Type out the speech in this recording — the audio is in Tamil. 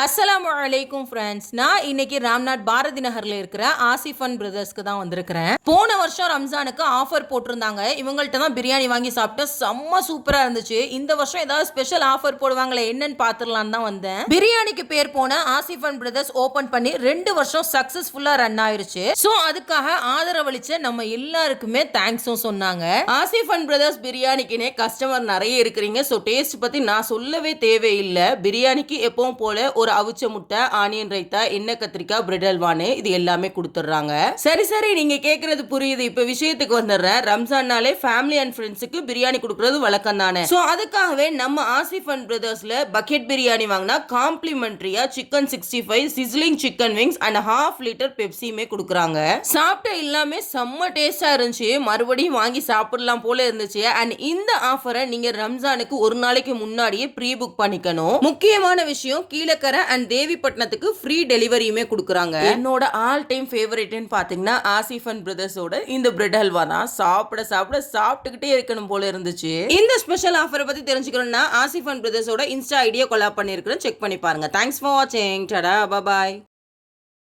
அஸ்ஸலாமு அலைக்கும் ஃப்ரெண்ட்ஸ். நான் இன்னைக்கு ராம்நாத் பாரதி நகர்ல இருக்கிற ஆசிஃப் அண்ட் பிரதர்ஸ்க்கு தான் வந்திருக்கிறேன். போன வருஷம் ரம்ஜானுக்கு ஆஃபர் போட்டிருந்தாங்க. இவங்கள்ட்ட தான் பிரியாணி வாங்கி சாப்பிட்டு செம்ம சூப்பரா இருந்துச்சு. இந்த வருஷம் ஏதாவது ஸ்பெஷல் ஆஃபர் போடுவாங்களே என்னன்னு பாத்துடலாம் தான் வந்தேன். பிரியாணிக்கு பேர் போன ஆசிஃப் அண்ட் பிரதர்ஸ் ஓபன் பண்ணி 2 வருஷம் சக்சஸ்ஃபுல்லா ரன் ஆயிருச்சு. சோ அதுக்காக ஆதரவளிச்ச நம்ம எல்லாருக்குமே தேங்க்ஸும் சொன்னாங்க. ஆசிஃப் அண்ட் பிரதர்ஸ் பிரியாணிக்குனே கஸ்டமர் நிறைய இருக்கிறீங்க. சோ டேஸ்ட் பத்தி நான் சொல்லவே தேவையில்லை. பிரியாணிக்கு எப்பவும் போல ஒரு அவிச்ச முட்டை, ஆனியன் ரைத்தா, எண்ணெய் கத்திரிக்காய், பிரெட் அல்வானு இது எல்லாமே கொடுத்துட்றாங்க. சரி நீங்க கேக்குறது புரியுது. இப்ப விஷயத்துக்கு வந்துடுறேன். ரம்ஜான்னாலே ஃபேமிலி அண்ட் ஃப்ரெண்ட்ஸுக்கு பிரியாணி கொடுக்கறது வழக்கம் தானே. சோ அதுக்காகவே நம்ம ஆசிஃப் அண்ட் பிரதர்ஸ்ல பக்கெட் பிரியாணி வாங்கினா காம்ப்ளிமெண்டரியா chicken 65, sizzling chicken wings and ½ litre பெப்சியுமே கொடுக்குறாங்க. சாப்பிட்ட எல்லாமே செம்ம டேஸ்டா இருந்துச்சு. மறுபடியும் வாங்கி சாப்பிடலாம் போல இருந்துச்சு. அண்ட் இந்த ஆஃபரை நீங்க ரம்ஜானுக்கு ஒரு நாளைக்கு முன்னாடியே ப்ரீ புக் பண்ணிக்கணும். முக்கியமான விஷயம், கீழக்கரை அண்ட் தேவிப்பட்டினத்துக்கு ஃப்ரீ டெலிவரியுமே கொடுக்குறாங்க. என்னோட ஆல் டைம் ஃபேவரட்னு பாத்தீங்கன்னா ஆசிஃப் அண்ட் பிரதர்ஸோட இந்த பிரெட் ஹல்வா தான். சாப்பிட்டுக்கிட்டே இருக்கணும் போல இருந்துச்சு. இந்த ஸ்பெஷல் ஆஃபரை பத்தி தெரிஞ்சுக்கணும்னா ஆசிஃப் அண்ட் பிரதர்ஸோட இன்ஸ்டா ஐடியா கொலாப் பண்ணிருக்கிறேன். செக் பண்ணி பாருங்க. தேங்க்ஸ் ஃபார் வாட்சிங். டடா, பாய்.